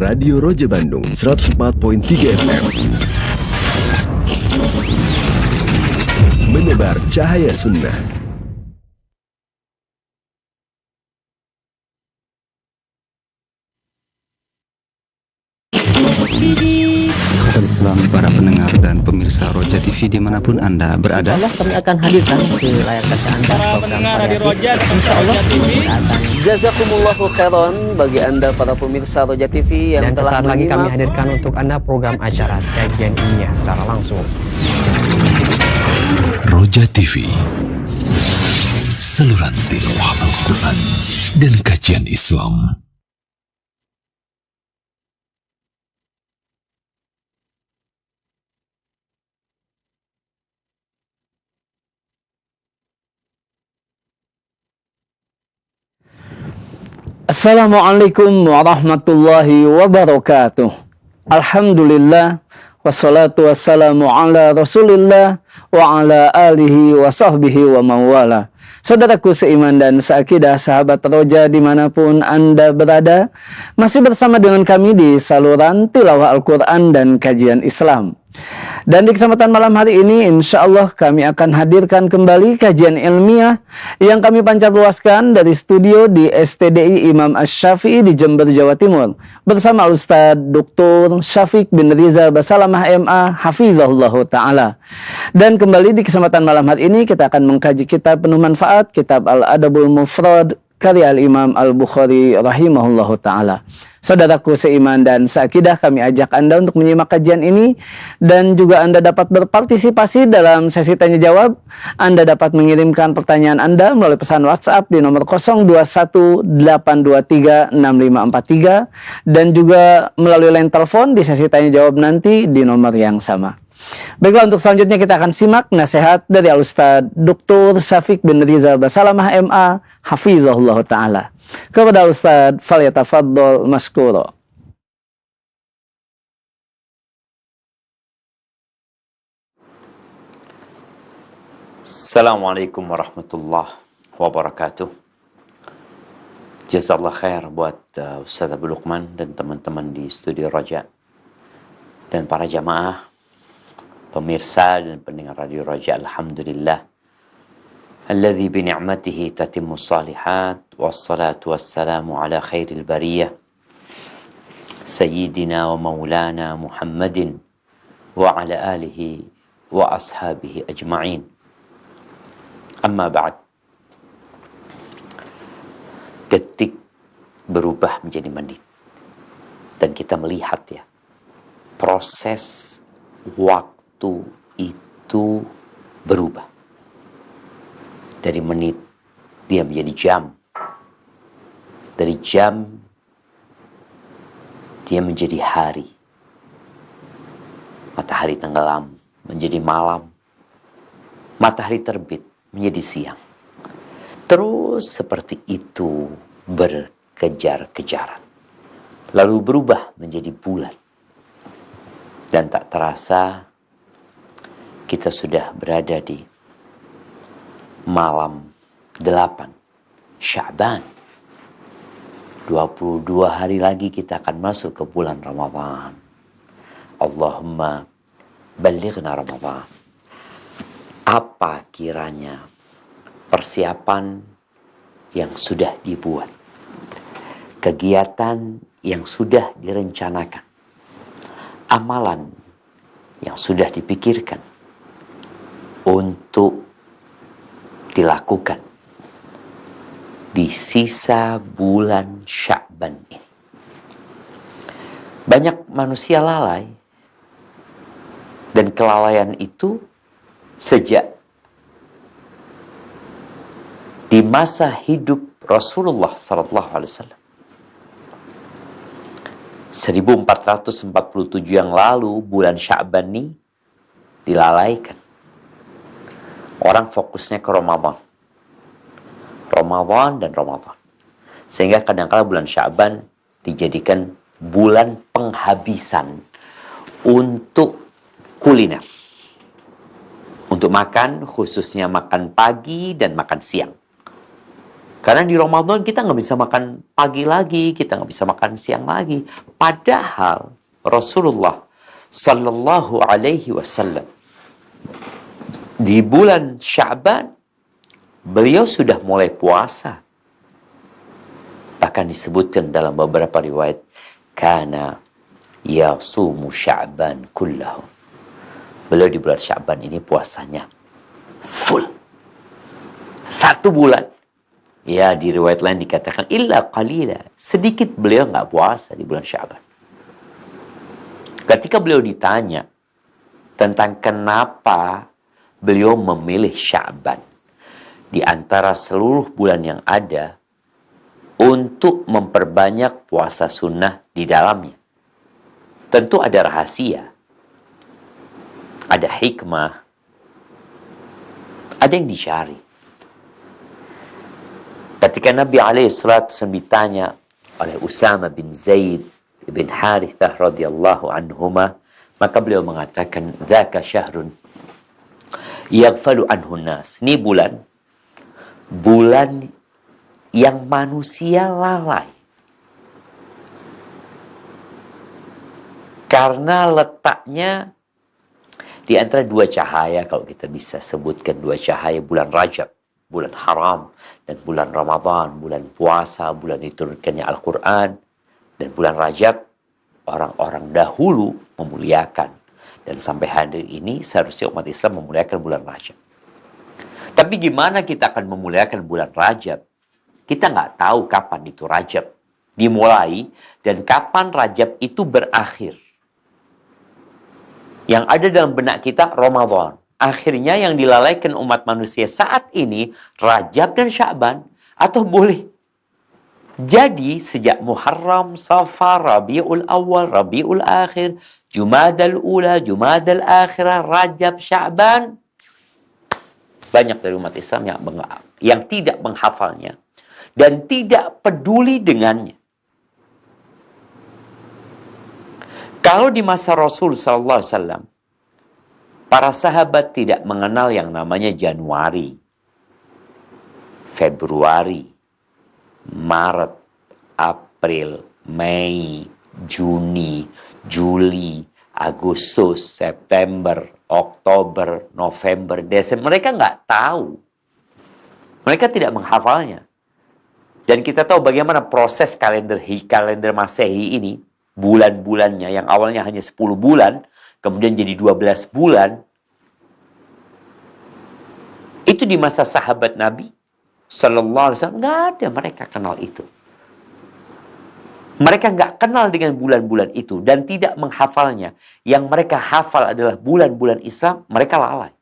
Radio Roja Bandung 104.3 FM. Menebar cahaya sunnah. Selamat para pendengar dan pemirsa Roja TV dimanapun Anda berada. Insyaallah kami akan hadirkan ke layar kaca Anda para pendengar Radio Roja dan Insyaallah TV. Jazakumullahu khairan bagi Anda para pemirsa Roja TV yang Dan telah sesaat lagi kami menyimak. hadirkan untuk Anda program acara kajian ilmiah secara langsung. Roja TV, saluran tilawah Al-Quran dan kajian Islam. Assalamualaikum warahmatullahi wabarakatuh. Alhamdulillah, wassalatu wassalamu ala rasulillah wa ala alihi wa sahbihi wa mawala. Saudaraku seiman dan seakidah, sahabat Roja dimanapun Anda berada, masih bersama dengan kami di saluran tilawah Al-Quran dan kajian Islam. Dan di kesempatan malam hari ini, insya Allah kami akan hadirkan kembali kajian ilmiah yang kami pancarluaskan dari studio di STDI Imam Asy-Syafi'i di Jember, Jawa Timur, bersama Ustadz Dr. Syafiq bin Riza Basalamah MA Hafizahullah Ta'ala. Dan kembali di kesempatan malam hari ini kita akan mengkaji kitab penuh manfaat, kitab Al-Adabul Mufrad karya Al-Imam Al-Bukhari rahimahullahu ta'ala. Saudaraku seiman dan seakidah, kami ajak Anda untuk menyimak kajian ini, dan juga Anda dapat berpartisipasi dalam sesi tanya jawab. Anda dapat mengirimkan pertanyaan Anda melalui pesan WhatsApp di nomor 0218236543 dan juga melalui line telepon di sesi tanya jawab nanti di nomor yang sama. Baiklah, untuk selanjutnya kita akan simak nasihat dari Al-Ustadz Dr. Syafiq bin Riza Basalamah MA Hafizahullah Ta'ala. Kepada Ustadz, falyatafaddal maskuro. Assalamualaikum warahmatullahi wabarakatuh. Jazakallah khair buat Ustaz Abu Luqman dan teman-teman di studio Roja, dan para jamaah, pemirsa dan pendengar Radio Roja. Alhamdulillah alladzi bi ni'matihi tatimmu shalihat, wassalatu wassalamu ala khairil bariyah sayyidina wa maulana Muhammadin wa ala alihi wa ashabihi ajma'in. Amma ba'd. Detik berubah menjadi menit, dan kita melihat ya, proses waktu itu berubah. Dari menit dia menjadi jam, dari jam dia menjadi hari, matahari tenggelam menjadi malam, matahari terbit menjadi siang. Terus seperti itu berkejar-kejaran, lalu berubah menjadi bulan, dan tak terasa kita sudah berada di malam 8 Sya'ban. 22 hari lagi kita akan masuk ke bulan Ramadan. Allahumma balighna Ramadan. Apa kiranya persiapan yang sudah dibuat, kegiatan yang sudah direncanakan, amalan yang sudah dipikirkan untuk dilakukan di sisa bulan Sya'ban ini. Banyak manusia lalai, dan kelalaian itu sejak di masa hidup Rasulullah SAW. 1447 yang lalu bulan Sya'ban ini dilalaikan. Orang fokusnya ke Ramadan. Ramadan dan Ramadan. Sehingga kadang-kala bulan Sya'ban dijadikan bulan penghabisan untuk kuliner. Untuk makan, khususnya makan pagi dan makan siang. Karena di Ramadan kita nggak bisa makan pagi lagi, kita nggak bisa makan siang lagi. Padahal Rasulullah Sallallahu Alaihi Wasallam di bulan Sya'ban beliau sudah mulai puasa. Bahkan disebutkan dalam beberapa riwayat, kana yasumu Sya'ban kullahu. Beliau di bulan Sya'ban ini puasanya full. 1 bulan. Ya, di riwayat lain dikatakan illa qalila. Sedikit beliau nggak puasa di bulan Sya'ban. Ketika beliau ditanya tentang kenapa beliau memilih Sya'ban di antara seluruh bulan yang ada untuk memperbanyak puasa sunnah di dalamnya. Tentu ada rahasia. Ada hikmah. Ada yang dicari. Ketika Nabi SAW ditanya oleh Usama bin Zaid bin Harithah radhiyallahu anhuma, maka beliau mengatakan, "Dzaka syahrun yaghfalu anhu nas." Ini bulan yang manusia lalai. Karena letaknya di antara 2 cahaya, kalau kita bisa sebutkan 2 cahaya, bulan Rajab, bulan haram, dan bulan Ramadan, bulan puasa, bulan diturunkannya Al-Quran, dan bulan Rajab, orang-orang dahulu memuliakan. Dan sampai hari ini seharusnya umat Islam memuliakan bulan Rajab. Tapi gimana kita akan memuliakan bulan Rajab? Kita nggak tahu kapan itu Rajab dimulai dan kapan Rajab itu berakhir. Yang ada dalam benak kita Ramadan. Akhirnya yang dilalaikan umat manusia saat ini Rajab dan Sya'ban, atau boleh jadi sejak Muharram, Safar, Rabiul Awal, Rabiul Akhir, Jumadal Ula, Jumadal Akhirah, Rajab, Sya'ban, banyak dari umat Islam yang tidak menghafalnya dan tidak peduli dengannya. Kalau di masa Rasul SAW, para sahabat tidak mengenal yang namanya Januari, Februari, Maret, April, Mei, Juni, Juli, Agustus, September, Oktober, November, Desember. Mereka nggak tahu. Mereka tidak menghafalnya. Dan kita tahu bagaimana proses kalender Masehi ini, bulan-bulannya yang awalnya hanya 10 bulan, kemudian jadi 12 bulan. Itu di masa sahabat Nabi Sallallahu Alaihi Wasallam, nggak ada mereka kenal itu. Mereka nggak kenal dengan bulan-bulan itu dan tidak menghafalnya. Yang mereka hafal adalah bulan-bulan Islam, mereka lalai.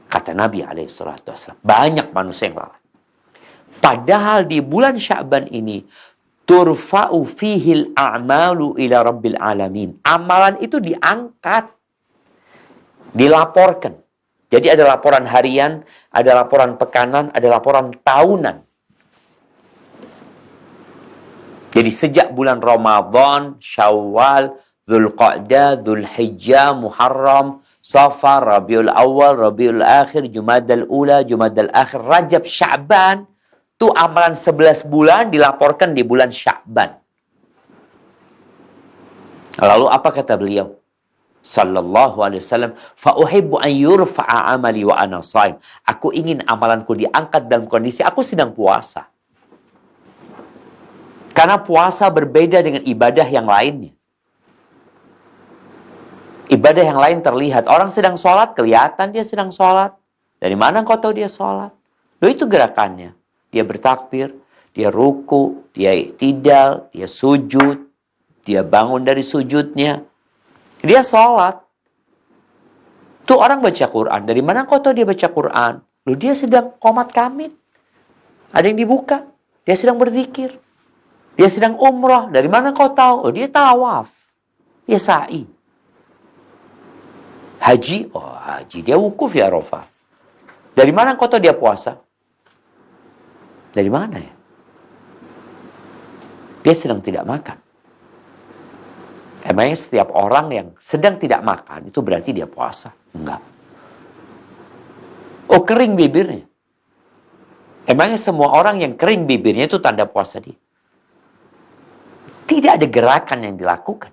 Kata Nabi SAW, banyak manusia yang lalai. Padahal di bulan Sya'ban ini, turfa'u fihil a'malu ila rabbil alamin. Amalan itu diangkat, dilaporkan. Jadi ada laporan harian, ada laporan pekanan, ada laporan tahunan. Jadi sejak bulan Ramadan, Syawal, Dzulqa'dah, Dzulhijjah, Muharram, Safar, Rabiul Awal, Rabiul Akhir, Jumadal Ula, Jumadal Akhir, Rajab, Sya'ban, itu amalan 11 bulan dilaporkan di bulan Sya'ban. Lalu apa kata beliau? Sallallahu alaihi wasallam, fa uhibbu an yurfa'a amali wa ana shaim. Aku ingin amalanku diangkat dalam kondisi aku sedang puasa. Karena puasa berbeda dengan ibadah yang lainnya. Ibadah yang lain terlihat. Orang sedang sholat, kelihatan dia sedang sholat. Dari mana kau tahu dia sholat? Loh, itu gerakannya. Dia bertakbir, dia ruku, dia i'tidal, dia sujud, dia bangun dari sujudnya. Dia sholat. Tuh orang baca Quran. Dari mana kau tahu dia baca Quran? Loh, dia sedang qomat kamit. Ada yang dibuka. Dia sedang berzikir. Dia sedang umrah. Dari mana kau tahu? Oh, dia tawaf. Dia sa'i. Haji. Oh, haji. Dia wukuf ya Arafah. Dari mana kau tahu dia puasa? Dari mana ya? Dia sedang tidak makan. Emangnya setiap orang yang sedang tidak makan, itu berarti dia puasa? Enggak. Oh, kering bibirnya. Emangnya semua orang yang kering bibirnya itu tanda puasa dia? Tidak ada gerakan yang dilakukan.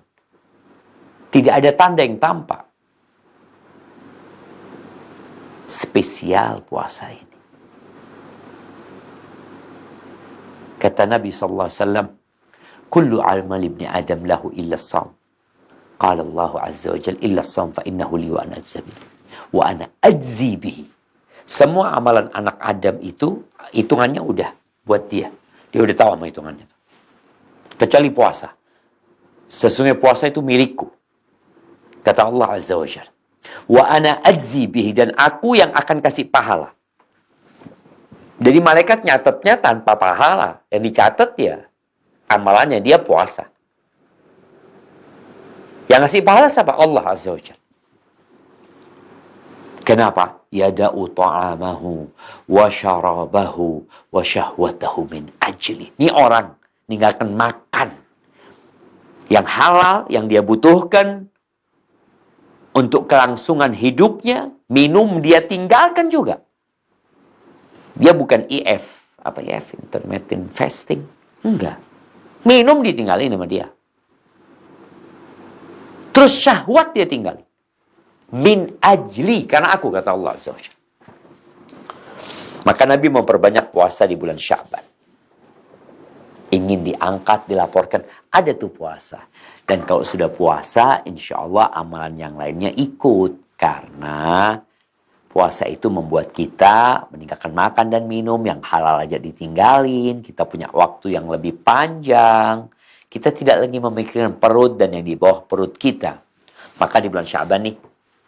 Tidak ada tanda yang tampak. Spesial puasa ini. Kata Nabi SAW, Kullu amal ibni Adam lahu illa as-sawm. Qala Allah Azza wa Jalla, illa as-sawm fa innahu li wa ana ajzi bihi. Wa ana ajzi bihi. Semua amalan anak Adam itu, hitungannya udah buat dia. Dia udah tahu sama hitungannya. Kecuali puasa. Sesungguhnya puasa itu milikku. Kata Allah Azza wa Jalla. Wa ana ajzi bihi. Dan aku yang akan kasih pahala. Jadi malaikat nyatetnya tanpa pahala. Yang dicatat ya amalannya dia puasa. Yang ngasih pahala siapa? Allah Azza wa Jalla. Kenapa? Yada'u ta'amahu wa syarabahu wa syahwatahu min ajli. Ini orang ninggalkan makan yang halal, yang dia butuhkan untuk kelangsungan hidupnya. Minum dia tinggalkan juga. Dia bukan IF. Apa IF? Intermittent fasting. Enggak. Minum ditinggalin sama dia. Terus syahwat dia tinggalin. Min ajli. Karena aku, kata Allah Azza wa Jalla. Maka Nabi memperbanyak puasa di bulan Sya'ban. Ingin diangkat, dilaporkan. Ada tuh puasa. Dan kalau sudah puasa, insya Allah amalan yang lainnya ikut. Karena puasa itu membuat kita meninggalkan makan dan minum. Yang halal aja ditinggalin. Kita punya waktu yang lebih panjang. Kita tidak lagi memikirkan perut dan yang di bawah perut kita. Maka di bulan Sya'ban nih,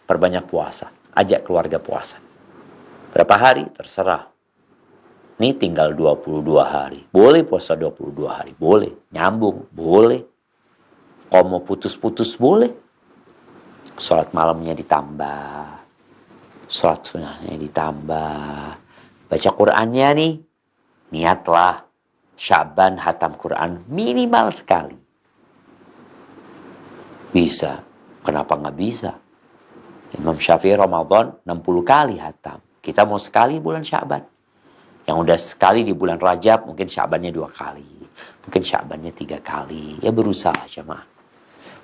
perbanyak puasa. Ajak keluarga puasa. Berapa hari? Terserah. Ini tinggal 22 hari. Boleh puasa 22 hari? Boleh. Nyambung? Boleh. Kalau mau putus-putus? Boleh. Sholat malamnya ditambah. Sholat sunnahnya ditambah. Baca Qur'annya nih. Niatlah. Sya'ban hatam Quran minimal sekali. Bisa. Kenapa nggak bisa? Imam Syafi'i Ramadan 60 kali hatam. Kita mau sekali bulan Sya'ban. Yang udah sekali di bulan Rajab, mungkin Sya'bannya 2 kali. Mungkin Sya'bannya 3 kali. Ya berusaha jemaah.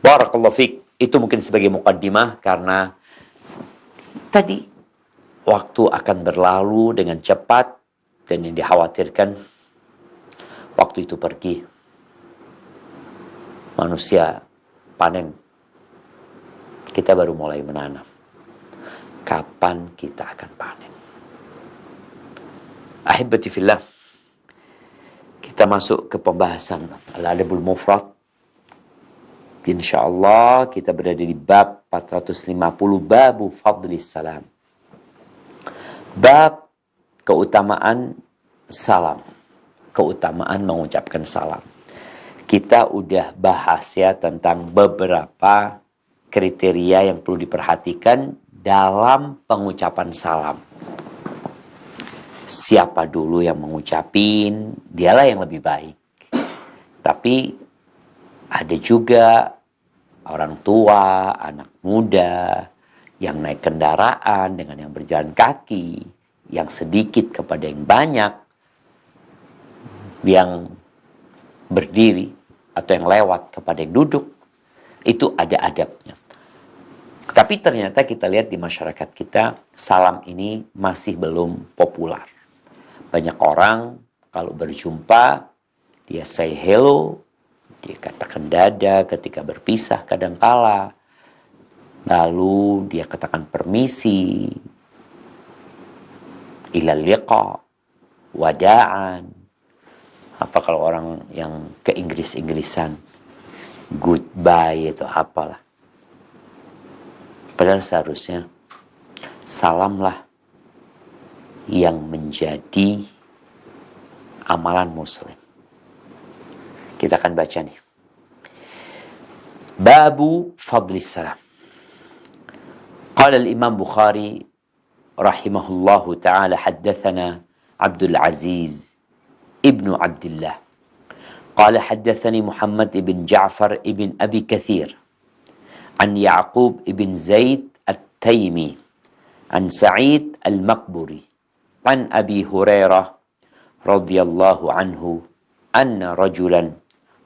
Barakallahu fiik. Itu mungkin sebagai muqaddimah karena tadi waktu akan berlalu dengan cepat dan yang dikhawatirkan waktu itu pergi. Manusia panen. Kita baru mulai menanam. Kapan kita akan panen? Ahibati fillah. Kita masuk ke pembahasan Al-Adabul Mufrad. InsyaAllah kita berada di bab 450. Babu Fadlis Salam. Bab keutamaan salam. Keutamaan mengucapkan salam. Kita udah bahas ya tentang beberapa kriteria yang perlu diperhatikan dalam pengucapan salam. Siapa dulu yang mengucapin, dialah yang lebih baik. Tapi ada juga orang tua, anak muda yang naik kendaraan dengan yang berjalan kaki, yang sedikit kepada yang banyak, yang berdiri atau yang lewat kepada yang duduk. Itu ada adabnya. Tapi ternyata kita lihat di masyarakat kita, salam ini masih belum populer. Banyak orang kalau berjumpa, dia say hello, dia katakan dada ketika berpisah kadangkala. Lalu dia katakan permisi, ilal liqa, wada'an. Apa kalau orang yang ke Inggris-Inggrisan, goodbye itu apalah. Padahal seharusnya salamlah yang menjadi amalan muslim. Kita akan baca nih. Babu Fadlis Salam. Qala al-Imam Bukhari rahimahullahu ta'ala haddathana Abdul Aziz ابن عبد الله قال حدثني محمد بن جعفر ابن أبي كثير عن يعقوب ابن زيد التيمي عن سعيد المقبري عن أبي هريرة radhiyallahu anhu anna rajulan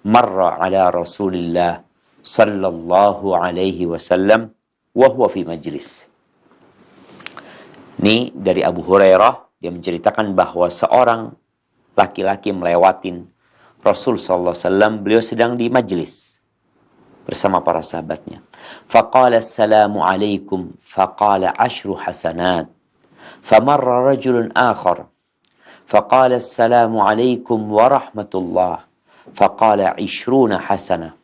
marra ala Rasulillah sallallahu alaihi wasallam wa huwa fi majlis. Ini dari Abu Hurairah, dia menceritakan bahwa seorang laki-laki melewatin Rasul sallallahu alaihi wasallam, beliau sedang di majlis bersama para sahabatnya. Faqala assalamu alaikum faqala 10 hasanat. Famarra rajulun akhar faqala assalamu alaikum warahmatullah faqala 20 hasanah.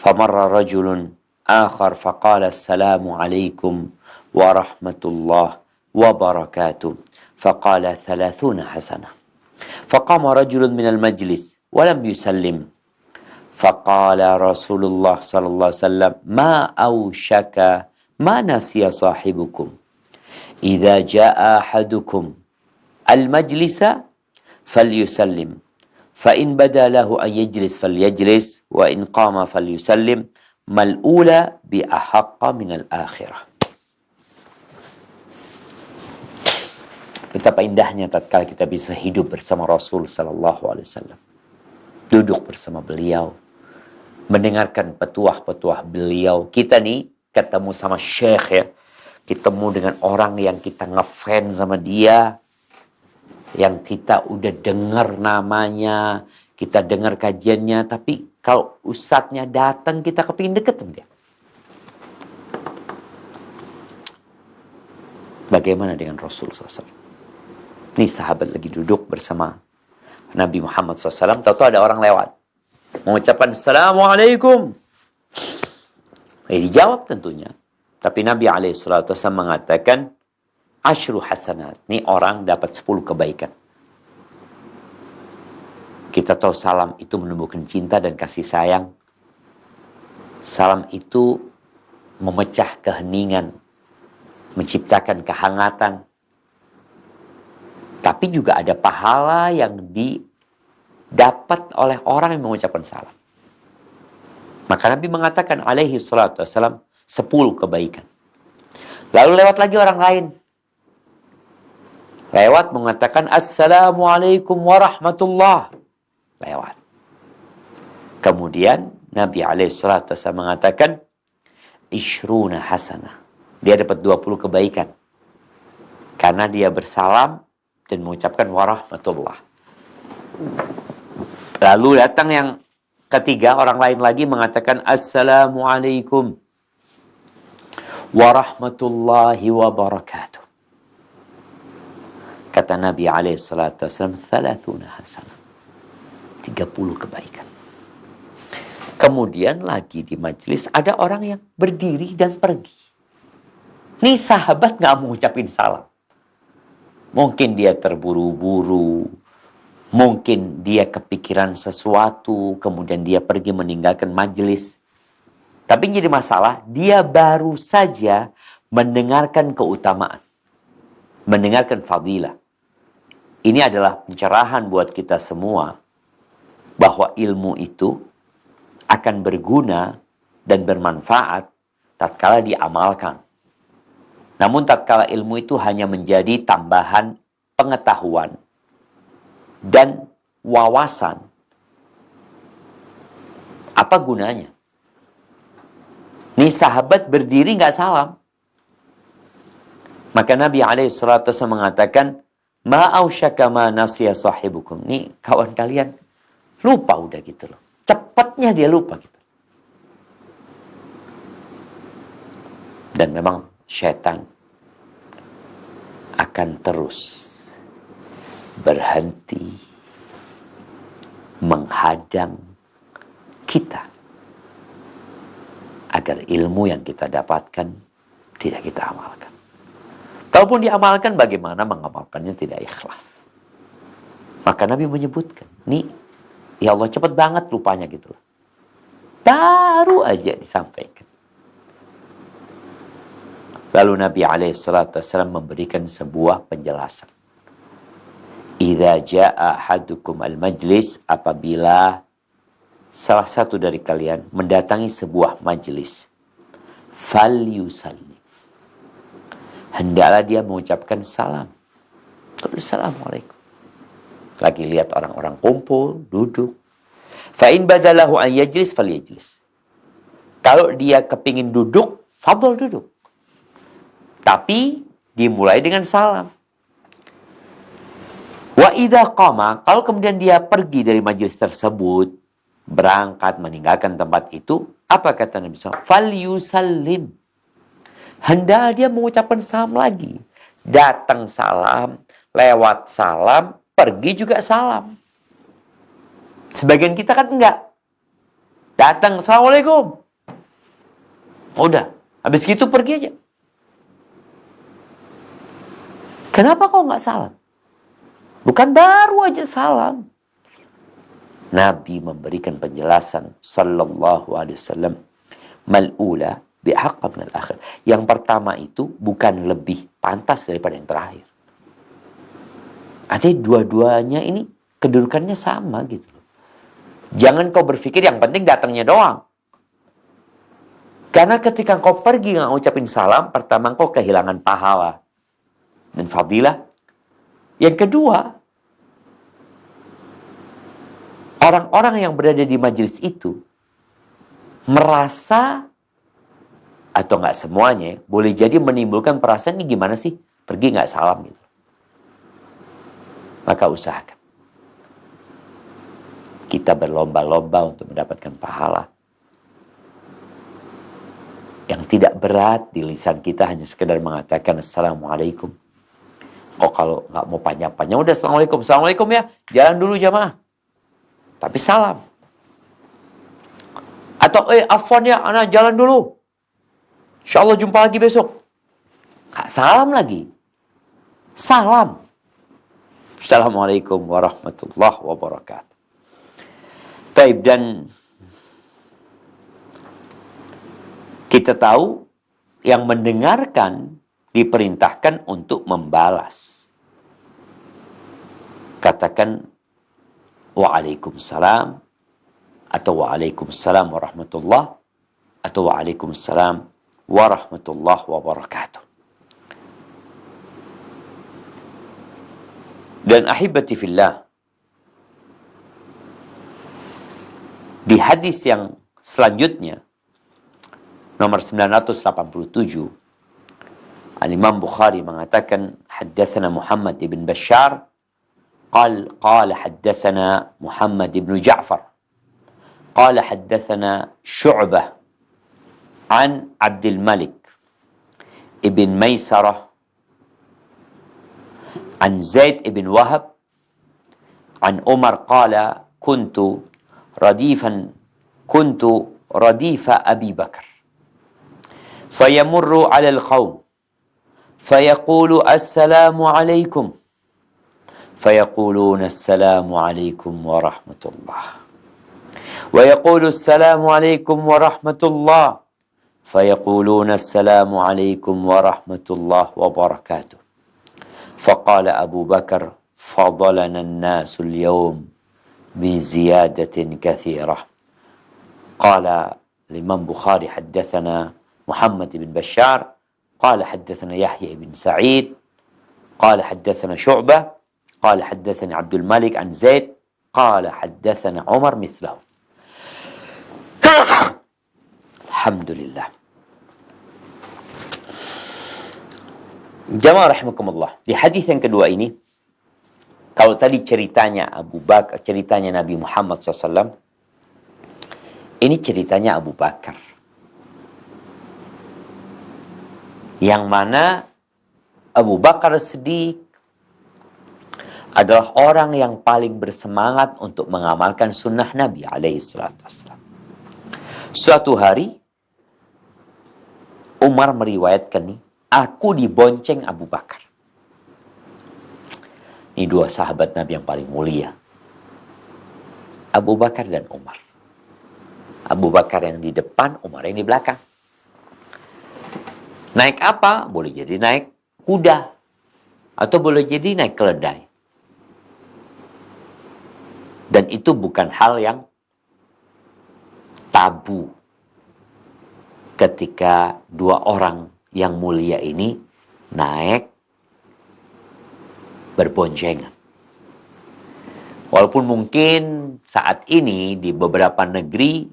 Famarra rajulun akhar faqala assalamu alaikum warahmatullah wabarakatuh faqala 30 hasanah. Faqama rajulun minal majlis walam yusallim. Faqala Rasulullah sallallahu alaihi wasallam ma awshaka ma nasiya sahibukum idza jaa ahadukum al-majlisa falyusallim fa in bada lahu an yajlis falyajlis wa in qama falyusallim mal'ula bi ahaqqa min al-akhirah. Betapa indahnya tatkala kita bisa hidup bersama Rasul sallallahu alaihi wasallam, duduk bersama beliau, mendengarkan petuah-petuah beliau. Kita nih ketemu sama syekh ya, ketemu dengan orang yang kita ngefans sama dia, yang kita udah dengar namanya, kita dengar kajiannya, tapi kalau ustadznya datang kita kepingin deket sama dia. Bagaimana dengan Rasul SAW? Ini sahabat lagi duduk bersama Nabi Muhammad SAW, tahu-tahu ada orang lewat mengucapkan Assalamualaikum. Dijawab tentunya. Tapi Nabi SAW mengatakan 10 hasanat. Ini orang dapat 10 kebaikan. Kita tahu salam itu menumbuhkan cinta dan kasih sayang. Salam itu memecah keheningan, menciptakan kehangatan. Tapi juga ada pahala yang didapat oleh orang yang mengucapkan salam. Maka Nabi mengatakan alaihi salatu wassalam 10 kebaikan. Lalu lewat lagi orang lain. Lewat mengatakan Assalamualaikum warahmatullah. Lewat. Kemudian Nabi alaihi salatu wassalam mengatakan 20 hasanah. Dia dapat 20 kebaikan. Karena dia bersalam dan mengucapkan warahmatullah. Lalu datang yang ketiga, orang lain lagi mengatakan Assalamualaikum warahmatullahi wabarakatuh. Kata Nabi SAW 30 hasanah. 30 kebaikan. Kemudian lagi di majelis ada orang yang berdiri dan pergi. Nih sahabat gak mau ngucapin salam. Mungkin dia terburu-buru, mungkin dia kepikiran sesuatu, kemudian dia pergi meninggalkan majelis. Tapi yang jadi masalah, dia baru saja mendengarkan keutamaan, mendengarkan fadilah. Ini adalah pencerahan buat kita semua, bahwa ilmu itu akan berguna dan bermanfaat tatkala diamalkan. Namun tatkala ilmu itu hanya menjadi tambahan pengetahuan dan wawasan, apa gunanya? Nih sahabat berdiri nggak salam. Maka Nabi SAW mengatakan, Ma'ausyaka ma nasiya sahibukum. Nih kawan kalian lupa udah gitu loh. Cepatnya dia lupa gitu. Dan memang syaitan akan terus berhenti menghadang kita agar ilmu yang kita dapatkan tidak kita amalkan. Kalaupun diamalkan, bagaimana mengamalkannya tidak ikhlas. Maka Nabi menyebutkan, nih ya Allah cepat banget lupanya gitu loh. Baru aja disampaikan. Lalu Nabi SAW memberikan sebuah penjelasan. Idza jaa ahadukum al-majlis, apabila salah satu dari kalian mendatangi sebuah majlis, falyusallim, hendaklah dia mengucapkan salam. Assalamualaikum. Lagi lihat orang-orang kumpul, duduk. Fa in badalahu an yajlis falyajlis. Kalau dia kepingin duduk, fadhol duduk. Tapi dimulai dengan salam. Wa idza qama, kalau kemudian dia pergi dari majelis tersebut, berangkat meninggalkan tempat itu, apa kata Nabi SAW? Falyusallim. Hendak dia mengucapkan salam lagi. Datang salam, lewat salam, pergi juga salam. Sebagian kita kan enggak. Datang, Assalamualaikum. Udah, habis gitu pergi aja. Kenapa kau enggak salam? Bukan baru aja salam. Nabi memberikan penjelasan sallallahu alaihi wasallam, mal'ula bihaqqa minal akhir. Yang pertama itu bukan lebih pantas daripada yang terakhir. Artinya dua-duanya ini kedudukannya sama gitu. Jangan kau berpikir yang penting datangnya doang. Karena ketika kau pergi nggak ngucapin salam, pertama kau kehilangan pahala dan fadilah. Yang kedua, orang-orang yang berada di majelis itu merasa, atau nggak semuanya, boleh jadi menimbulkan perasaan ini gimana sih pergi nggak salam gitu. Maka usahakan kita berlomba-lomba untuk mendapatkan pahala yang tidak berat di lisan kita, hanya sekedar mengatakan Assalamualaikum. Kok kalau nggak mau panjang-panjang, udah Assalamualaikum, Assalamualaikum ya, jalan dulu jamaah. Tapi salam. Atau afwan ya, anak jalan dulu. InsyaAllah jumpa lagi besok. Nggak salam lagi. Salam. Assalamualaikum warahmatullahi wabarakatuh. Taib, dan kita tahu yang mendengarkan diperintahkan untuk membalas. Katakan Waalaikumsalam, atau Waalaikumsalam warahmatullahi, atau Waalaikumsalam warahmatullahi wabarakatuh. Dan ahibati fillah, di hadis yang selanjutnya nomor 987, Al-Imam Bukhari mengatakan haddatsana Muhammad ibn Bashar قال حدثنا محمد بن جعفر قال حدثنا شعبة عن عبد الملك ابن ميسرة عن زيد بن وهب عن عمر قال كنت رديف أبي بكر فيمر على القوم فيقول السلام عليكم فيقولون السلام عليكم ورحمة الله ويقول السلام عليكم ورحمة الله فيقولون السلام عليكم ورحمة الله وبركاته فقال أبو بكر فضلنا الناس اليوم بزيادة كثيرة. قال الإمام بخاري حدثنا محمد بن بشار قال حدثنا يحيى بن سعيد قال حدثنا شعبة قال حدثني عبد الملك عن زيد قال حدثنا عمر مثله. Alhamdulillah. Jamaah rahimakumullah. Di hadis yang kedua ini, kalau tadi ceritanya Abu Bakar, ceritanya Nabi Muhammad SAW, ini ceritanya Abu Bakar. Yang mana Abu Bakar Siddiq adalah orang yang paling bersemangat untuk mengamalkan sunnah Nabi alaihissalam. Suatu hari, Umar meriwayatkan nih, aku dibonceng Abu Bakar. Ini dua sahabat Nabi yang paling mulia. Abu Bakar dan Umar. Abu Bakar yang di depan, Umar yang di belakang. Naik apa? Boleh jadi naik kuda. Atau boleh jadi naik keledai. Dan itu bukan hal yang tabu ketika dua orang yang mulia ini naik berboncengan. Walaupun mungkin saat ini di beberapa negeri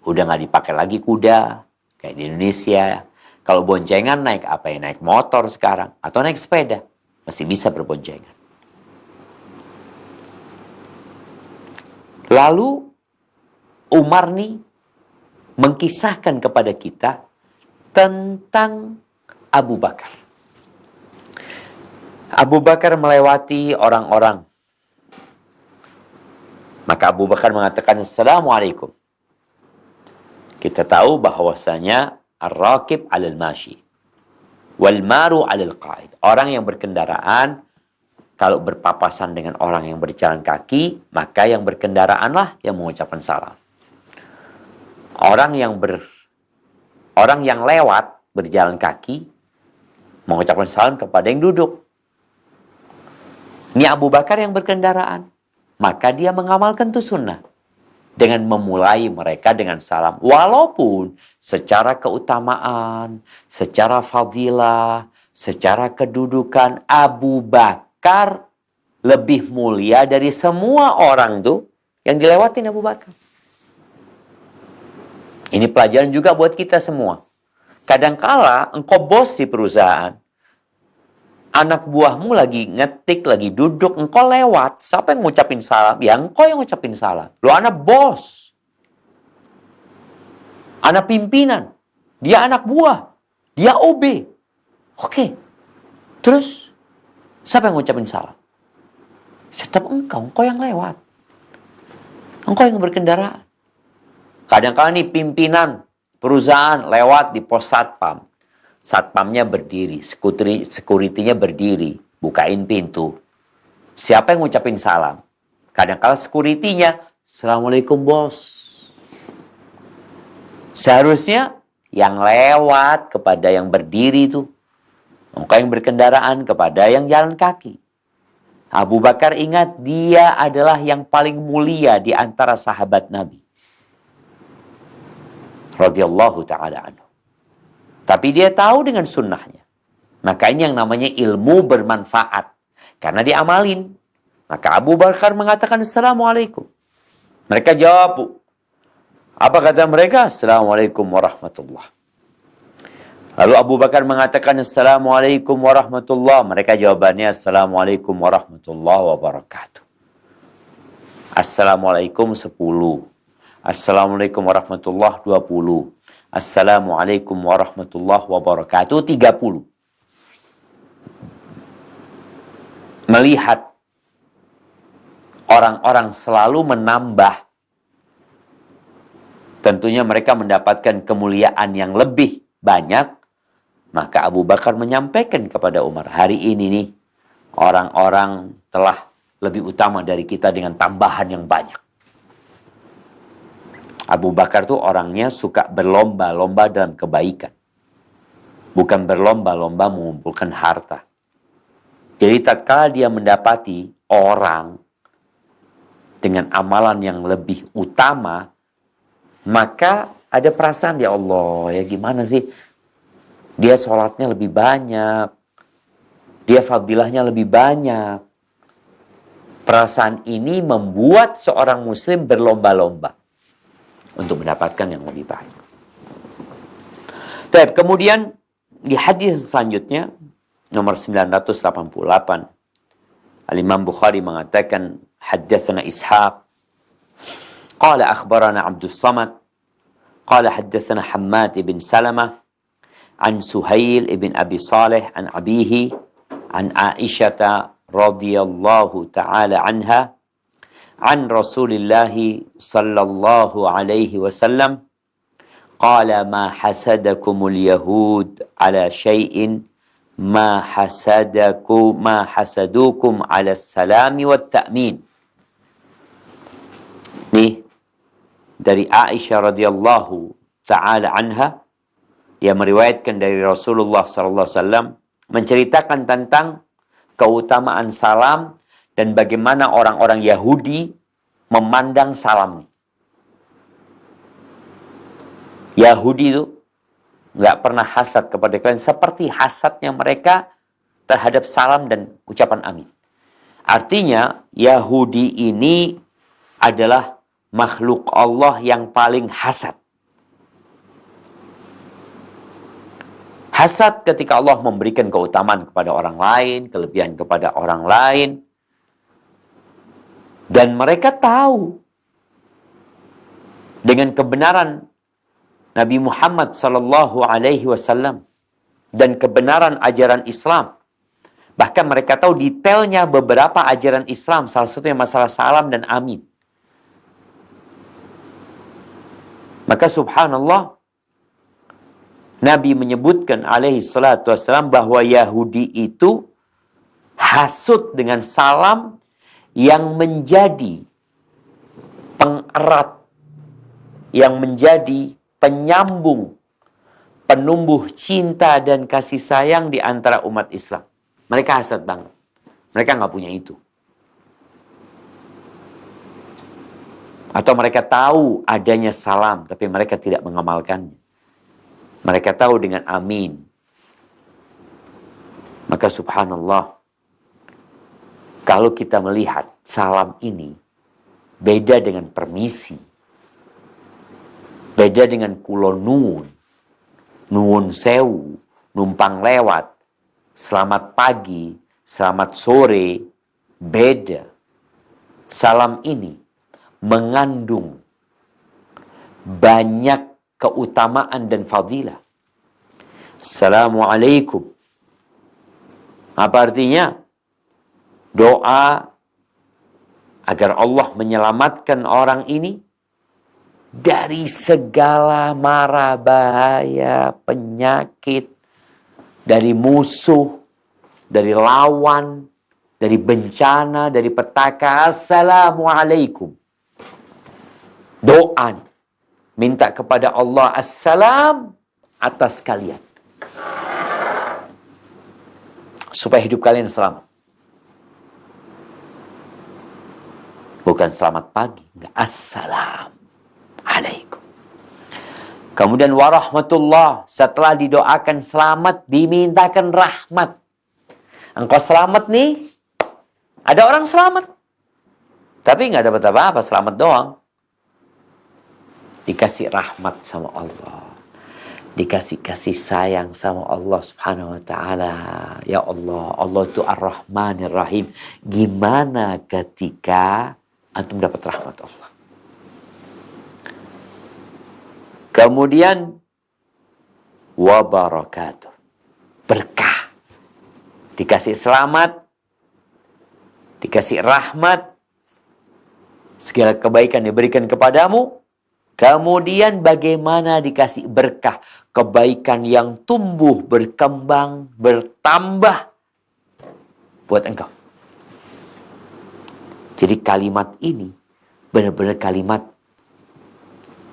udah nggak dipakai lagi kuda, kayak di Indonesia. Kalau boncengan naik apa ya? Naik motor sekarang, atau naik sepeda. Masih bisa berboncengan. Lalu Umar nih mengkisahkan kepada kita tentang Abu Bakar. Abu Bakar melewati orang-orang. Maka Abu Bakar mengatakan, Assalamualaikum. Kita tahu bahwasanya ar-rakib 'alal mashi wal maru 'alal qa'id. Orang yang berkendaraan kalau berpapasan dengan orang yang berjalan kaki, maka yang berkendaraanlah yang mengucapkan salam. Orang yang lewat berjalan kaki mengucapkan salam kepada yang duduk. Ini Abu Bakar yang berkendaraan, maka dia mengamalkan itu sunnah dengan memulai mereka dengan salam. Walaupun secara keutamaan, secara fadilah, secara kedudukan Abu Bakar lebih mulia dari semua orang tuh yang dilewatin Abu Bakar. Ini pelajaran juga buat kita semua. Kadangkala engkau bos di perusahaan, anak buahmu lagi ngetik, lagi duduk, engkau lewat, siapa yang ngucapin salam? Ya engkau yang ngucapin salam. Lu anak bos, anak pimpinan, dia anak buah, dia OB. Oke, terus siapa yang ngucapin salam? Tetap engkau yang lewat. Engkau yang berkendaraan. Kadang-kadang nih pimpinan perusahaan lewat di pos satpam. Satpamnya berdiri, security-nya berdiri, bukain pintu. Siapa yang ngucapin salam? Kadang-kadang security-nya, Assalamualaikum bos. Seharusnya yang lewat kepada yang berdiri itu. Engkau yang berkendaraan kepada yang jalan kaki. Abu Bakar ingat dia adalah yang paling mulia di antara sahabat Nabi. Radhiyallahu ta'ala anhu. Tapi dia tahu dengan sunnahnya. Maka ini yang namanya ilmu bermanfaat. Karena diamalin. Maka Abu Bakar mengatakan Assalamualaikum. Mereka jawab. Apa kata mereka? Assalamualaikum warahmatullahi. Lalu Abu Bakar mengatakan Assalamualaikum warahmatullahi. Mereka jawabannya Assalamualaikum warahmatullahi wabarakatuh. Assalamualaikum 10. Assalamualaikum warahmatullahi 20. Assalamualaikum warahmatullahi wabarakatuh 30. Melihat orang-orang selalu menambah, tentunya mereka mendapatkan kemuliaan yang lebih banyak. Maka Abu Bakar menyampaikan kepada Umar, hari ini nih orang-orang telah lebih utama dari kita dengan tambahan yang banyak. Abu Bakar tuh orangnya suka berlomba-lomba dalam kebaikan. Bukan berlomba-lomba mengumpulkan harta. Jadi tatkala dia mendapati orang dengan amalan yang lebih utama, maka ada perasaan, ya Allah, ya gimana sih? Dia sholatnya lebih banyak. Dia fadilahnya lebih banyak. Perasaan ini membuat seorang muslim berlomba-lomba untuk mendapatkan yang lebih baik. Baik, kemudian di hadis selanjutnya nomor 988, Al-Imam Bukhari mengatakan haddatsana Ishaq qala akhbarana Abdus Samad qala haddatsana Hammad bin Salamah an Suhail ibn Abi Salih an abihi an Aisyah radhiyallahu ta'ala anha an Rasulillah sallallahu alaihi wasallam qala ma hasadakumul yahud ala syai'in ma hasadukum ala salami wat ta'min. Nih dari Aisyah radhiyallahu ta'ala anha yang meriwayatkan dari Rasulullah sallallahu alaihi wasallam menceritakan tentang keutamaan salam dan bagaimana orang-orang Yahudi memandang salam. Yahudi itu nggak pernah hasad kepada kalian seperti hasadnya mereka terhadap salam dan ucapan amin. Artinya, Yahudi ini adalah makhluk Allah yang paling hasad. Hasad ketika Allah memberikan keutamaan kepada orang lain, kelebihan kepada orang lain. Dan mereka tahu dengan kebenaran Nabi Muhammad sallallahu alaihi wasallam dan kebenaran ajaran Islam. Bahkan mereka tahu detailnya beberapa ajaran Islam, salah satunya masalah salam dan amin. Maka subhanallah, Nabi menyebutkan alaihi salatu wassalam bahwa Yahudi itu hasut dengan salam yang menjadi pengerat, yang menjadi penyambung, penumbuh cinta dan kasih sayang di antara umat Islam. Mereka hasad banget. Mereka nggak punya itu. Atau mereka tahu adanya salam, tapi mereka tidak mengamalkannya. Mereka tahu dengan amin. Maka subhanallah, kalau kita melihat salam ini beda dengan permisi, beda dengan kulonun, nuwun sewu, numpang lewat, selamat pagi, selamat sore, beda. Salam ini mengandung banyak keutamaan dan fadilah. Assalamualaikum. Apa artinya? Doa agar Allah menyelamatkan orang ini dari segala mara bahaya, penyakit, dari musuh, dari lawan, dari bencana, dari petaka. Assalamualaikum. Doa minta kepada Allah assalam atas kalian, supaya hidup kalian selamat. Bukan selamat pagi, enggak, assalamualaikum. Kemudian warahmatullah, setelah didoakan selamat, dimintakan rahmat. Engkau selamat nih, ada orang selamat, tapi nggak dapat apa-apa, selamat doang. Dikasih rahmat sama Allah, dikasih kasih sayang sama Allah subhanahu wa ta'ala. Ya Allah, Allah itu ar-Rahmanir Rahim. Gimana ketika antum dapat rahmat Allah? Kemudian wabarakatuh, berkah. Dikasih selamat, dikasih rahmat, segala kebaikan diberikan kepadamu. Kemudian bagaimana dikasih berkah, kebaikan yang tumbuh, berkembang, bertambah buat engkau. Jadi kalimat ini benar-benar kalimat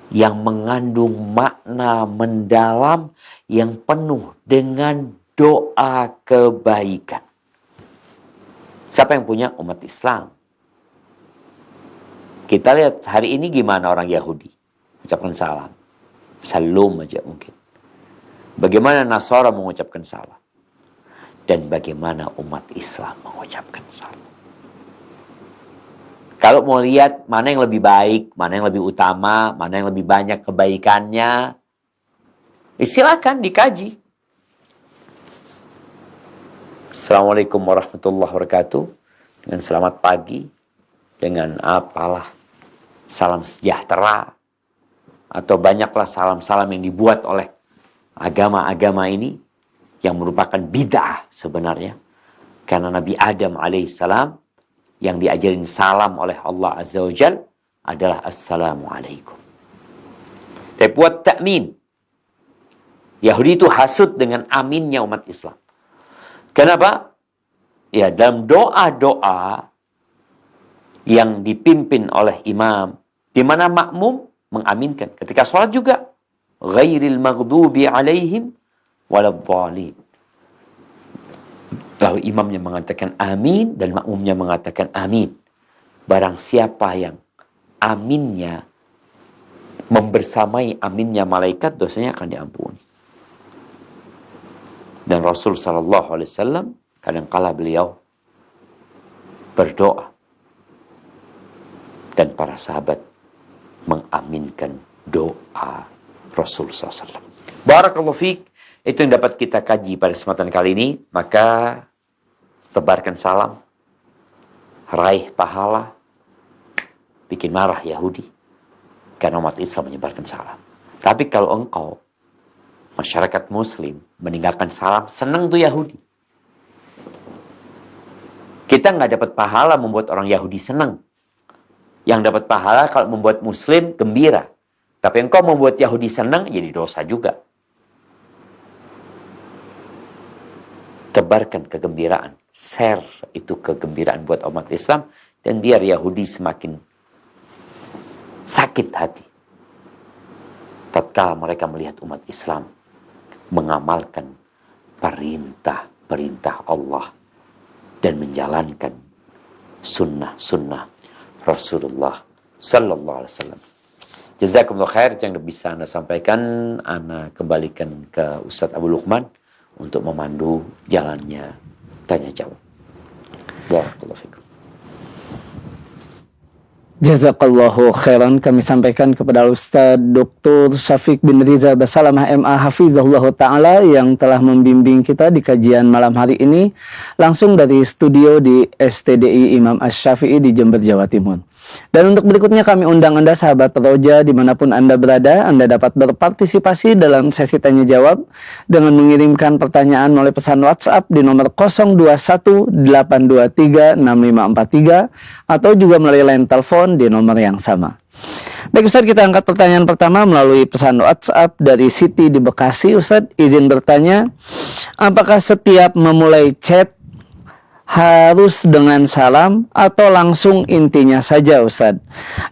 yang mengandung makna mendalam, yang penuh dengan doa kebaikan. Siapa yang punya? Umat Islam. Kita lihat hari ini gimana orang Yahudi ucapkan salam. Salam aja mungkin. Bagaimana Nasara mengucapkan salam. Dan bagaimana umat Islam mengucapkan salam. Kalau mau lihat mana yang lebih baik, mana yang lebih utama, mana yang lebih banyak kebaikannya, silakan dikaji. Assalamualaikum warahmatullahi wabarakatuh. Dengan selamat pagi, dengan apalah, salam sejahtera, atau banyaklah salam-salam yang dibuat oleh agama-agama ini yang merupakan bid'ah sebenarnya. Karena Nabi Adam alaihissalam yang diajarin salam oleh Allah Azza wa Jal adalah assalamualaikum. Tapi buat takmin, Yahudi itu hasut dengan aminnya umat Islam. Kenapa? Ya, dalam doa-doa yang dipimpin oleh imam, di mana makmum mengaminkan. Ketika sholat juga, ghairil maghdubi alaihim waladhdallin. Lalu imamnya mengatakan amin dan makmumnya mengatakan amin. Barang siapa yang aminnya membersamai aminnya malaikat, dosanya akan diampuni. Dan Rasul sallallahu alaihi wasallam kadangkala beliau berdoa. Dan para sahabat mengaminkan doa Rasulullah SAW. Barakallahu fiik. Itu yang dapat kita kaji pada kesempatan kali ini. Maka tebarkan salam, raih pahala, bikin marah Yahudi karena umat Islam menyebarkan salam. Tapi kalau engkau masyarakat Muslim meninggalkan salam, senang tuh Yahudi. Kita nggak dapat pahala membuat orang Yahudi senang. Yang dapat pahala kalau membuat Muslim gembira. Tapi engkau membuat Yahudi senang, jadi dosa juga. Tebarkan kegembiraan, share itu kegembiraan buat umat Islam, dan biar Yahudi semakin sakit hati tatkala mereka melihat umat Islam mengamalkan perintah-perintah Allah dan menjalankan sunnah-sunnah Rasulullah Sallallahu Alaihi Wasallam. Jazakumullah khair. Yang bisa Anda sampaikan, Anda kembalikan ke Ustadz Abu Luqman untuk memandu jalannya tanya jawab. Barakallahu fikum. Jazakallahu khairan, kami sampaikan kepada Ustadz Dr. Syafiq bin Riza Basalamah MA Hafizahullah Ta'ala yang telah membimbing kita di kajian malam hari ini langsung dari studio di STDI Imam Asy-Syafi'i di Jember, Jawa Timur. Dan untuk berikutnya kami undang Anda sahabat Roja dimanapun Anda berada, Anda dapat berpartisipasi dalam sesi tanya jawab dengan mengirimkan pertanyaan melalui pesan WhatsApp di nomor 0218236543 atau juga melalui line telepon di nomor yang sama. Baik Ustaz, kita angkat pertanyaan pertama melalui pesan WhatsApp dari Siti di Bekasi. Ustaz, izin bertanya, apakah setiap memulai chat harus dengan salam atau langsung intinya saja Ustaz?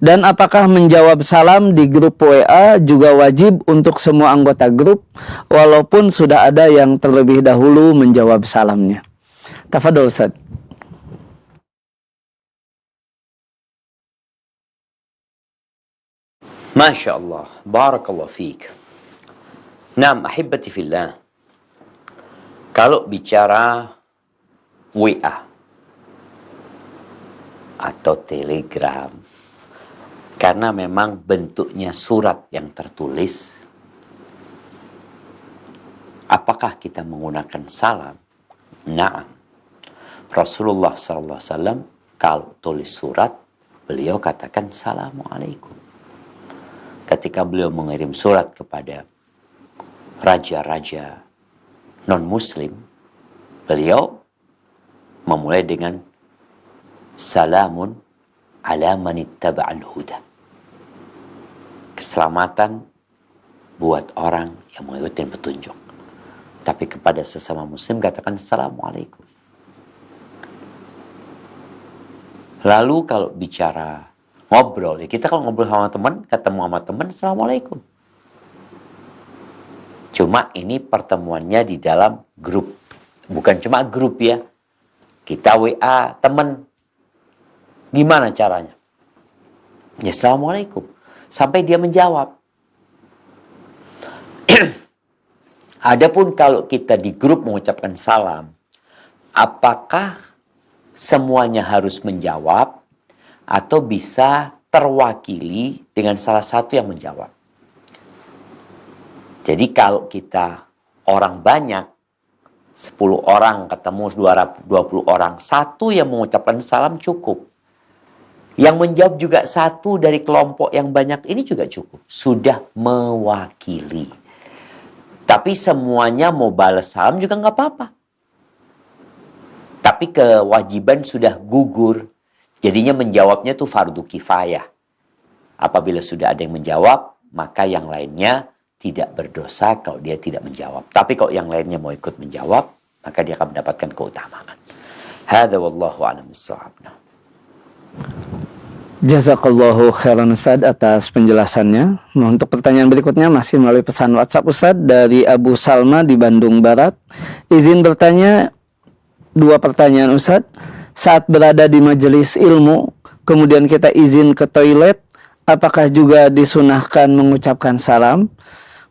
Dan apakah menjawab salam di grup WA juga wajib untuk semua anggota grup walaupun sudah ada yang terlebih dahulu menjawab salamnya? Tafadhol Ustaz. Masya Allah. Barakallahu fiik. Naam, ahibati fillah. Kalau bicara WA atau Telegram, karena memang bentuknya surat yang tertulis, apakah kita menggunakan salam? Naam. Rasulullah SAW kalau tulis surat, beliau katakan Assalamualaikum. Ketika beliau mengirim surat kepada raja-raja non-muslim, beliau memulai dengan salamun ala man ittaba'al huda. Keselamatan buat orang yang mengikuti petunjuk. Tapi kepada sesama muslim katakan assalamualaikum. Lalu kalau bicara ngobrol, ya kita kalau ngobrol sama teman, ketemu sama teman, assalamualaikum. Cuma ini pertemuannya di dalam grup. Bukan cuma grup ya. Kita WA teman, gimana caranya? Ya assalamualaikum. Sampai dia menjawab. Adapun kalau kita di grup mengucapkan salam, apakah semuanya harus menjawab atau bisa terwakili dengan salah satu yang menjawab? Jadi kalau kita orang banyak, 10 orang ketemu 20 orang, satu yang mengucapkan salam cukup. Yang menjawab juga satu dari kelompok yang banyak ini juga cukup. Sudah mewakili. Tapi semuanya mau balas salam juga nggak apa-apa. Tapi kewajiban sudah gugur. Jadinya menjawabnya itu fardu kifayah. Apabila sudah ada yang menjawab, maka yang lainnya tidak berdosa kalau dia tidak menjawab. Tapi kalau yang lainnya mau ikut menjawab, maka dia akan mendapatkan keutamaan. Hadza wallahu a'lam bissawab. Jazakallahu khairan Ustaz atas penjelasannya. Nah, untuk pertanyaan berikutnya masih melalui pesan WhatsApp Ustaz dari Abu Salma di Bandung Barat. Izin bertanya 2 pertanyaan Ustaz. Saat berada di majelis ilmu, kemudian kita izin ke toilet, apakah juga disunahkan mengucapkan salam?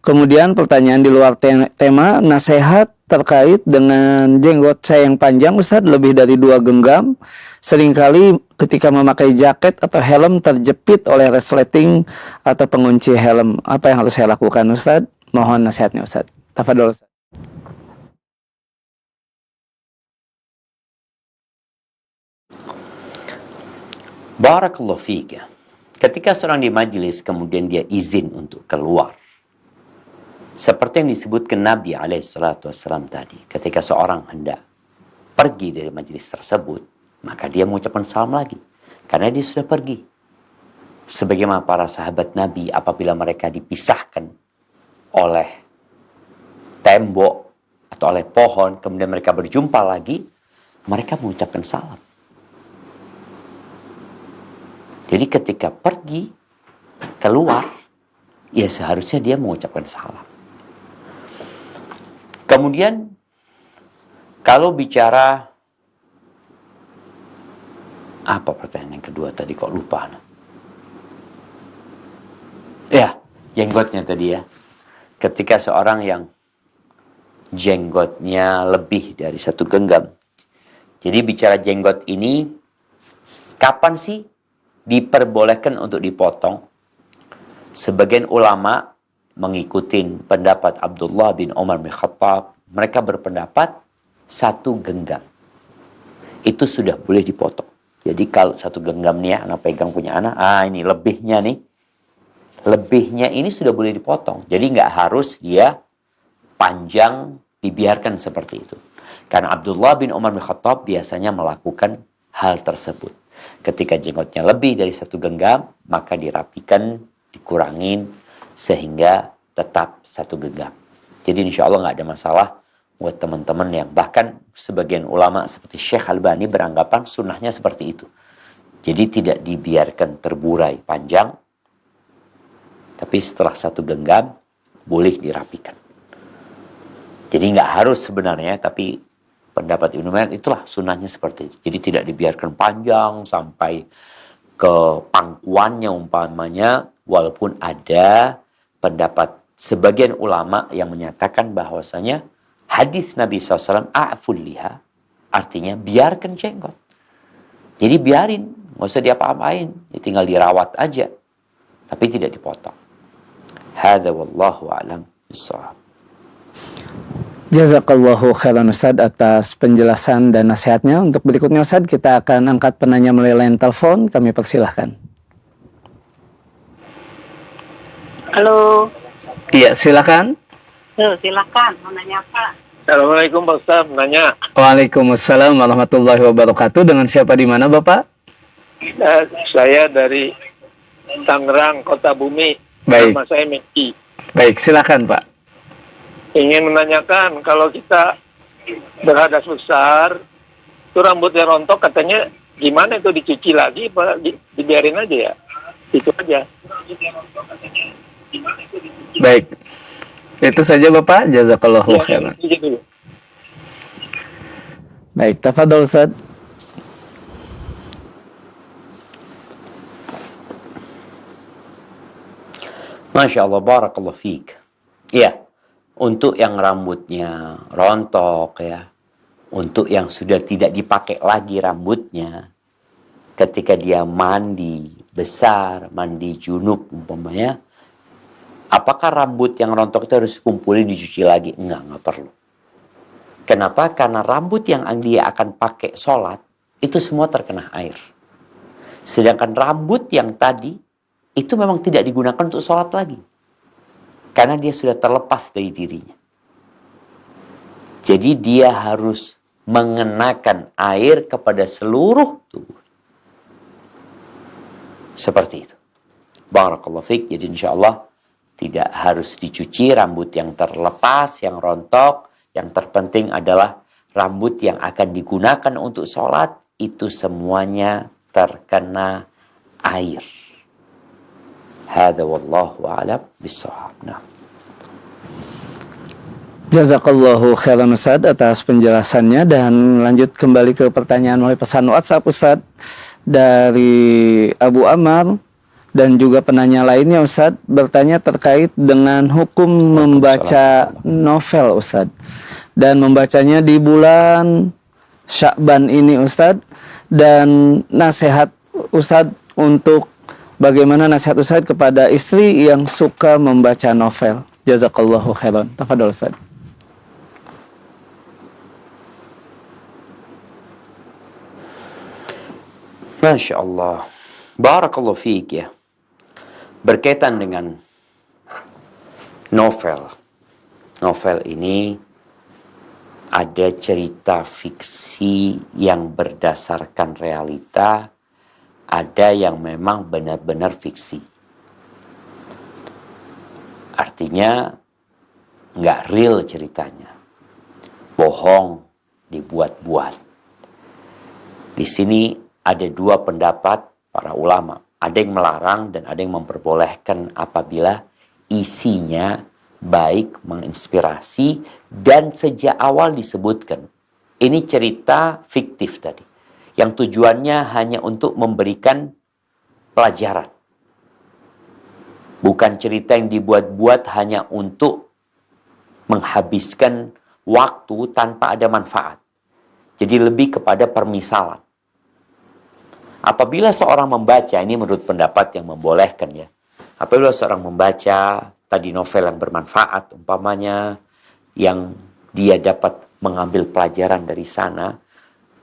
Kemudian pertanyaan di luar tema, nasihat terkait dengan jenggot saya yang panjang Ustadz, lebih dari 2 genggam. Seringkali ketika memakai jaket atau helm terjepit oleh resleting atau pengunci helm. Apa yang harus saya lakukan Ustadz? Mohon nasihatnya Ustadz. Tafadhol Ustadz. Barakallahu fiik. Ketika seorang di majelis kemudian dia izin untuk keluar, seperti yang disebutkan Nabi SAW tadi, ketika seorang hendak pergi dari majelis tersebut, maka dia mengucapkan salam lagi, karena dia sudah pergi. Sebagaimana para sahabat Nabi apabila mereka dipisahkan oleh tembok atau oleh pohon, kemudian mereka berjumpa lagi, mereka mengucapkan salam. Jadi ketika pergi, keluar, ya seharusnya dia mengucapkan salam. Kemudian, kalau bicara, apa pertanyaan yang kedua tadi, kok lupa? Ya, jenggotnya tadi ya. Ketika seorang yang jenggotnya lebih dari 1 genggam. Jadi bicara jenggot ini, kapan sih diperbolehkan untuk dipotong? Sebagian ulama mengikuti pendapat Abdullah bin Umar bin Khattab. Mereka berpendapat 1 genggam itu sudah boleh dipotong. Jadi kalau 1 genggam nih ya, anak pegang punya anak, ini lebihnya nih, lebihnya ini sudah boleh dipotong. Jadi nggak harus dia panjang, dibiarkan seperti itu. Karena Abdullah bin Umar bin Khattab biasanya melakukan hal tersebut. Ketika jenggotnya lebih dari 1 genggam, maka dirapikan, dikurangin, sehingga tetap 1 genggam. Jadi insya Allah nggak ada masalah buat teman-teman yang, bahkan sebagian ulama seperti Syekh Albani beranggapan sunnahnya seperti itu. Jadi tidak dibiarkan terburai panjang, tapi setelah 1 genggam, boleh dirapikan. Jadi nggak harus sebenarnya, tapi pendapat Ibnu Umayyah itulah sunnahnya seperti itu. Jadi tidak dibiarkan panjang sampai ke pangkuannya umpamanya, walaupun ada pendapat sebagian ulama yang menyatakan bahwasanya hadis Nabi SAW a'ful liha, artinya biarkan jenggot. Jadi biarin, nggak usah diapa-apain, tinggal dirawat aja, tapi tidak dipotong. Hadza wallahu a'lam bishawab. Jazakallahu khairan Ustadz atas penjelasan dan nasihatnya. Untuk berikutnya Ustadz, kita akan angkat penanya melalui line telepon. Kami persilahkan. Halo. Iya, silakan. Silakan, mau nanya apa? Assalamualaikum Pak Ustaz, nanya. Waalaikumsalam warahmatullahi wabarakatuh. Dengan siapa di mana Bapak? Saya dari Tangerang, Kota Bumi. Baik. Nama saya Meki. Baik, silakan Pak. Ingin menanyakan, kalau kita berhadas besar, itu rambutnya rontok, katanya gimana itu, dicuci lagi, apa dibiarin aja ya? Itu aja. Baik. Itu saja Bapak. Jazakallahu khairan. Dulu. Baik, tafadhol Ustaz. Masya Allah, barakallahu fiik. Iya, untuk yang rambutnya rontok ya, untuk yang sudah tidak dipakai lagi rambutnya, ketika dia mandi besar, mandi junub umpamanya, apakah rambut yang rontok itu harus kumpulin dicuci lagi? Enggak perlu. Kenapa? Karena rambut yang dia akan pakai sholat, itu semua terkena air. Sedangkan rambut yang tadi, itu memang tidak digunakan untuk sholat lagi. Karena dia sudah terlepas dari dirinya. Jadi dia harus mengenakan air kepada seluruh tubuh. Seperti itu. Barakallahu fiik. Jadi insya Allah tidak harus dicuci rambut yang terlepas, yang rontok. Yang terpenting adalah rambut yang akan digunakan untuk sholat, itu semuanya terkena air. Hadza wallahu a'lam bishawab. Nah. Jazakallahu khairan Ustaz atas penjelasannya, dan lanjut kembali ke pertanyaan melalui pesan WhatsApp Ustaz dari Abu Amar. Dan juga penanya lainnya Ustadz bertanya terkait dengan hukum membaca novel Ustadz. Dan membacanya di bulan Sya'ban ini Ustadz. Dan nasihat Ustadz untuk bagaimana nasihat Ustadz kepada istri yang suka membaca novel. Jazakallahu khairan. Tafadhol Ustadz. Masya Allah. Barakallahu fiik ya. Berkaitan dengan novel. Novel ini ada cerita fiksi yang berdasarkan realita, ada yang memang benar-benar fiksi. Artinya nggak real ceritanya. Bohong, dibuat-buat. Di sini ada dua pendapat para ulama. Ada yang melarang dan ada yang memperbolehkan apabila isinya baik, menginspirasi, dan sejak awal disebutkan. Ini cerita fiktif tadi. Yang tujuannya hanya untuk memberikan pelajaran. Bukan cerita yang dibuat-buat hanya untuk menghabiskan waktu tanpa ada manfaat. Jadi lebih kepada permisalan. Apabila seorang membaca, ini menurut pendapat yang membolehkan ya. Apabila seorang membaca tadi novel yang bermanfaat, umpamanya yang dia dapat mengambil pelajaran dari sana,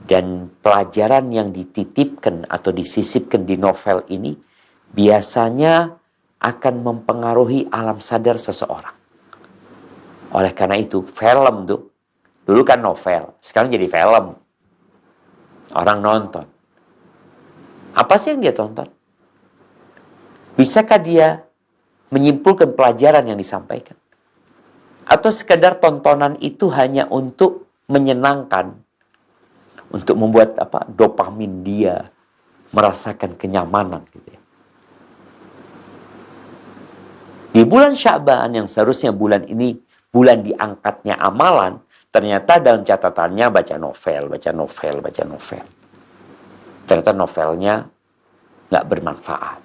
dan pelajaran yang dititipkan atau disisipkan di novel ini biasanya akan mempengaruhi alam sadar seseorang. Oleh karena itu, film tuh, dulu kan novel, sekarang jadi film. Orang nonton. Apa sih yang dia tonton? Bisakah dia menyimpulkan pelajaran yang disampaikan? Atau sekedar tontonan itu hanya untuk menyenangkan, untuk membuat dopamin dia merasakan kenyamanan gitu ya. Di bulan Sya'ban yang seharusnya bulan ini bulan diangkatnya amalan, ternyata dalam catatannya baca novel. Ternyata novelnya nggak bermanfaat.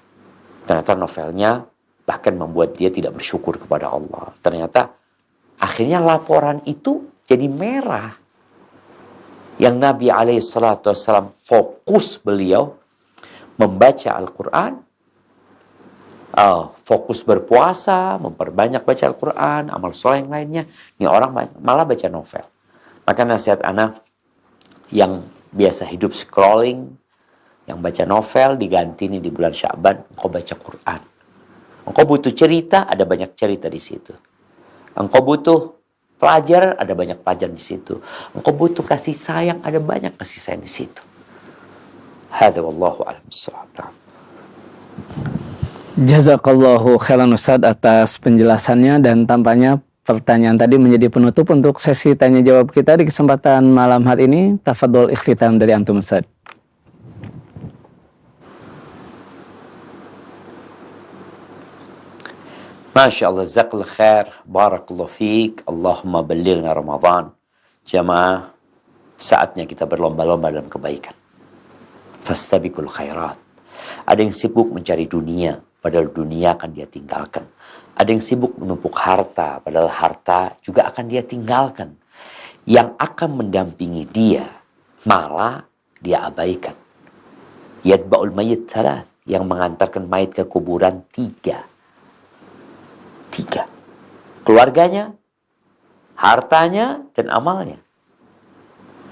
Ternyata novelnya bahkan membuat dia tidak bersyukur kepada Allah. Ternyata akhirnya laporan itu jadi merah. Yang Nabi SAW fokus beliau membaca Al-Quran, fokus berpuasa, memperbanyak baca Al-Quran, amal soleh yang lainnya. Ini orang malah baca novel. Maka nasihat anak yang biasa hidup scrolling, yang baca novel, diganti nih di bulan Sya'ban, engkau baca Quran. Engkau butuh cerita, ada banyak cerita di situ. Engkau butuh pelajaran, ada banyak pelajaran di situ. Engkau butuh kasih sayang, ada banyak kasih sayang di situ. Hadza wallahu a'lam bissawab. Jazakallahu khairan Ustaz atas penjelasannya, dan tampaknya pertanyaan tadi menjadi penutup untuk sesi tanya jawab kita di kesempatan malam hari ini. Tafadhol ikhtitam dari antum Ustaz. Masya Allah, jazakallah khair, barakallahu fiik, Allahumma ballighna Ramadan. Jamaah, saatnya kita berlomba-lomba dalam kebaikan. Fastabiqul khairat. Ada yang sibuk mencari dunia, padahal dunia akan dia tinggalkan. Ada yang sibuk menumpuk harta, padahal harta juga akan dia tinggalkan. Yang akan mendampingi dia, malah dia abaikan. Yadba'ul mayyit thalath, yang mengantarkan mayit ke kuburan tiga. Keluarganya, hartanya, dan amalnya.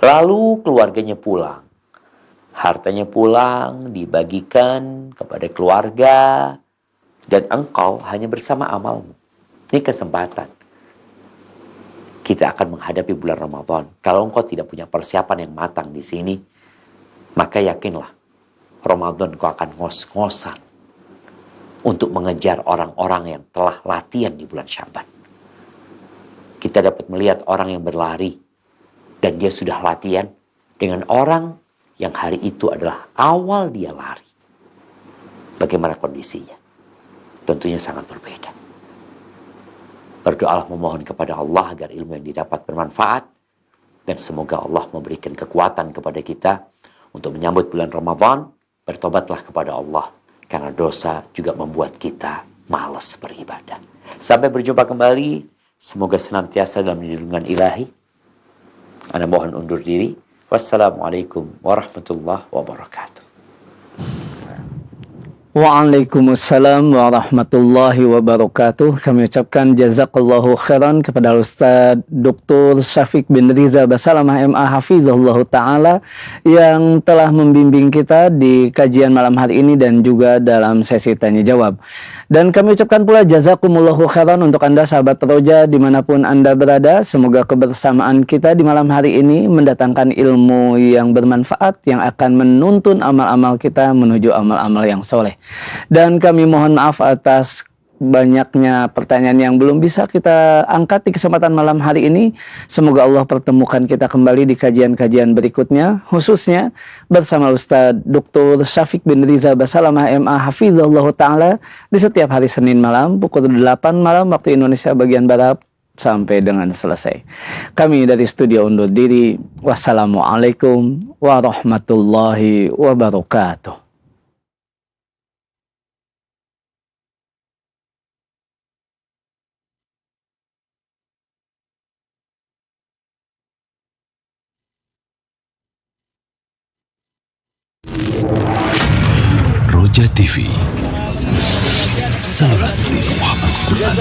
Lalu keluarganya pulang. Hartanya pulang, dibagikan kepada keluarga, dan engkau hanya bersama amalmu. Ini kesempatan. Kita akan menghadapi bulan Ramadan. Kalau engkau tidak punya persiapan yang matang di sini, maka yakinlah, Ramadan kau akan ngos-ngosan untuk mengejar orang-orang yang telah latihan di bulan Sya'ban. Kita dapat melihat orang yang berlari dan dia sudah latihan dengan orang yang hari itu adalah awal dia lari. Bagaimana kondisinya? Tentunya sangat berbeda. Berdoalah memohon kepada Allah agar ilmu yang didapat bermanfaat, dan semoga Allah memberikan kekuatan kepada kita untuk menyambut bulan Ramadan. Bertobatlah kepada Allah. Karena dosa juga membuat kita malas beribadah. Sampai berjumpa kembali. Semoga senantiasa dalam lindungan ilahi. Ana mohon undur diri. Wassalamualaikum warahmatullahi wabarakatuh. Waalaikumsalam warahmatullahi wabarakatuh. Kami ucapkan jazakallahu khairan kepada Ustaz Dr. Syafiq bin Riza Basalamah MA Hafizahullah Ta'ala yang telah membimbing kita di kajian malam hari ini dan juga dalam sesi tanya jawab. Dan kami ucapkan pula jazakumullahu khairan untuk Anda sahabat Roja dimanapun Anda berada. Semoga kebersamaan kita di malam hari ini mendatangkan ilmu yang bermanfaat yang akan menuntun amal-amal kita menuju amal-amal yang soleh. Dan kami mohon maaf atas banyaknya pertanyaan yang belum bisa kita angkat di kesempatan malam hari ini. Semoga Allah pertemukan kita kembali di kajian-kajian berikutnya, khususnya bersama Ustaz Dr. Syafiq bin Riza Basalamah MA Hafizahullah Ta'ala di setiap hari Senin malam pukul 8 malam waktu Indonesia bagian Barat sampai dengan selesai. Kami dari studio undur diri. Wassalamualaikum warahmatullahi wabarakatuh. Roja TV, saluran TV Muhammad Quran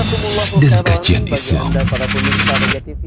dan kajian Islam. Para pemirsa Roja TV